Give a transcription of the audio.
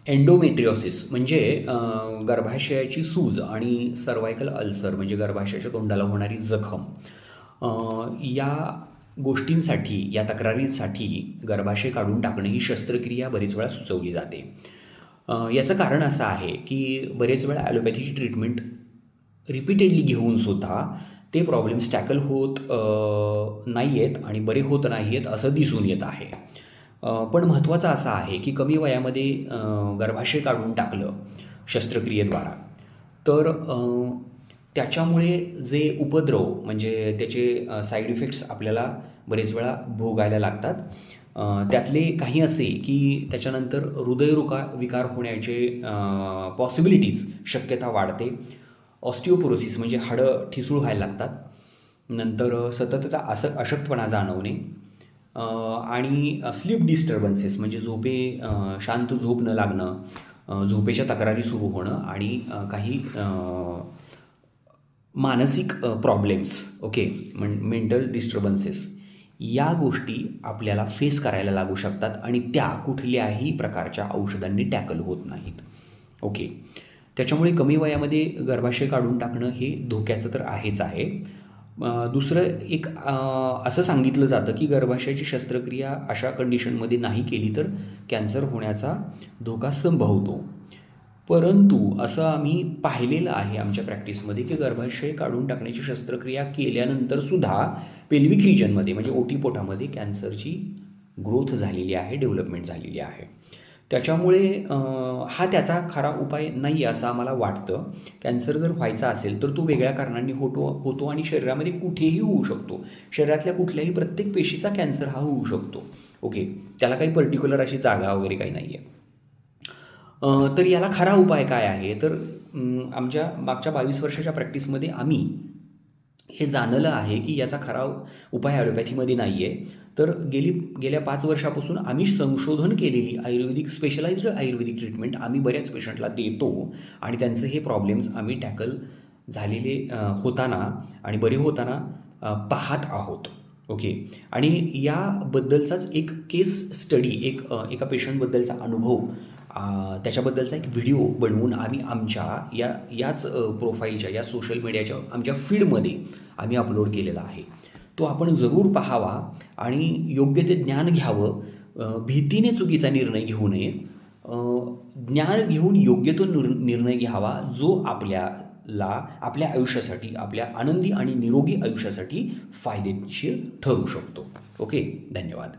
Endometriosis म्हणजे गर्भाशयाची सूज आणि सर्वायकल अल्सर म्हणजे गर्भाशयाच्या तोंडाला होणारी जखम, या गोष्टींसाठी, या तक्रारींसाठी गर्भाशय काढून टाकणं ही शस्त्रक्रिया बरेच वेळा सुचवली जाते. याचं कारण असं आहे की बरेच वेळा ॲलोपॅथीची ट्रीटमेंट रिपीटेडली घेऊनसुद्धा ते प्रॉब्लेम्स टॅकल होत नाही आहेत आणि बरे होत नाही आहेत असं दिसून येत आहे. पण महत्त्वाचं असं आहे की कमी वयामध्ये गर्भाशय काढून टाकलं शस्त्रक्रियेद्वारा तर त्याच्यामुळे जे उपद्रव म्हणजे त्याचे साईड इफेक्ट्स आपल्याला बरेच वेळा भोगायला लागतात. त्यातले काही असे की त्याच्यानंतर विकार होण्याचे पॉसिबिलिटीज शक्यता वाढते. ऑस्टिओपोरोसिस म्हणजे हाडं ठिसूळ व्हायला लागतात. नंतर सततचा अशक्तपणा जाणवणे आणि स्लीप डिस्टर्बन्सेस म्हणजे शांत झोप न लागणं, झोपेच्या तक्रारी सुरू होणं आणि काही मानसिक प्रॉब्लेम्स, मेंटल डिस्टर्बन्सेस, या गोष्टी आपल्याला फेस करायला लागू शकतात आणि त्या कुठल्याही प्रकारच्या औषधांनी टॅकल होत नाहीत. त्याच्यामुळे कमी वयामध्ये गर्भाशय काढून टाकणं हे धोक्याचं तर आहेच आहे. दुसरं एक असं सांगितलं जातं की गर्भाशयाची शस्त्रक्रिया अशा कंडिशनमध्ये नाही केली तर कॅन्सर होण्याचा धोका संभवतो. परंतु असं आम्ही पाहिलेलं आहे आमच्या प्रॅक्टिसमध्ये की गर्भाशय काढून टाकण्याची शस्त्रक्रिया केल्यानंतरसुद्धा पेल्विक रिजनमध्ये म्हणजे ओटीपोटामध्ये कॅन्सरची ग्रोथ झालेली आहे, डेव्हलपमेंट झालेली आहे. त्याच्यामुळे हा त्याचा खरा उपाय नाही आहे असं आम्हाला वाटतं. कॅन्सर जर व्हायचा असेल तर तो वेगळ्या कारणांनी होतो आणि शरीरामध्ये कुठेही होऊ शकतो. शरीरातल्या कुठल्याही प्रत्येक पेशीचा कॅन्सर हा होऊ शकतो. त्याला काही पर्टिक्युलर अशी जागा वगैरे काही नाही आहे. तर याला खरा उपाय काय आहे तर आमच्या मागच्या 22 वर्षाच्या प्रॅक्टिसमध्ये आम्ही हे जाणलं आहे की याचा खरा उपाय ॲलोपॅथीमध्ये नाही आहे. तर गेल्या 5 वर्षापासून आम्ही संशोधन केलेली स्पेशलाइज्ड आयुर्वेदिक ट्रीटमेंट आम्ही बऱ्याच पेशंटला देतो आणि त्यांचे हे प्रॉब्लेम्स आम्ही टॅकल झालेले होताना आणि बरे होताना पाहत आहोत. आणि याबद्दलचाच एक केस स्टडी, एका पेशंटबद्दलचा अनुभव, त्याच्याबद्दलचा एक व्हिडिओ बनवून आम्ही आमच्या याच प्रोफाईलच्या, या सोशल मीडियाच्या आमच्या फीडमध्ये आम्ही अपलोड केलेला आहे. तो आपण जरूर पाहावा आणि योग्य ते ज्ञान घ्यावं. भीतीने चुकीचा निर्णय घेऊ नये. ज्ञान घेऊन योग्य तो निर्णय घ्यावा जो आपल्या आयुष्यासाठी, आपल्या आनंदी आणि निरोगी आयुष्यासाठी फायदेशीर ठरू शकतो. धन्यवाद.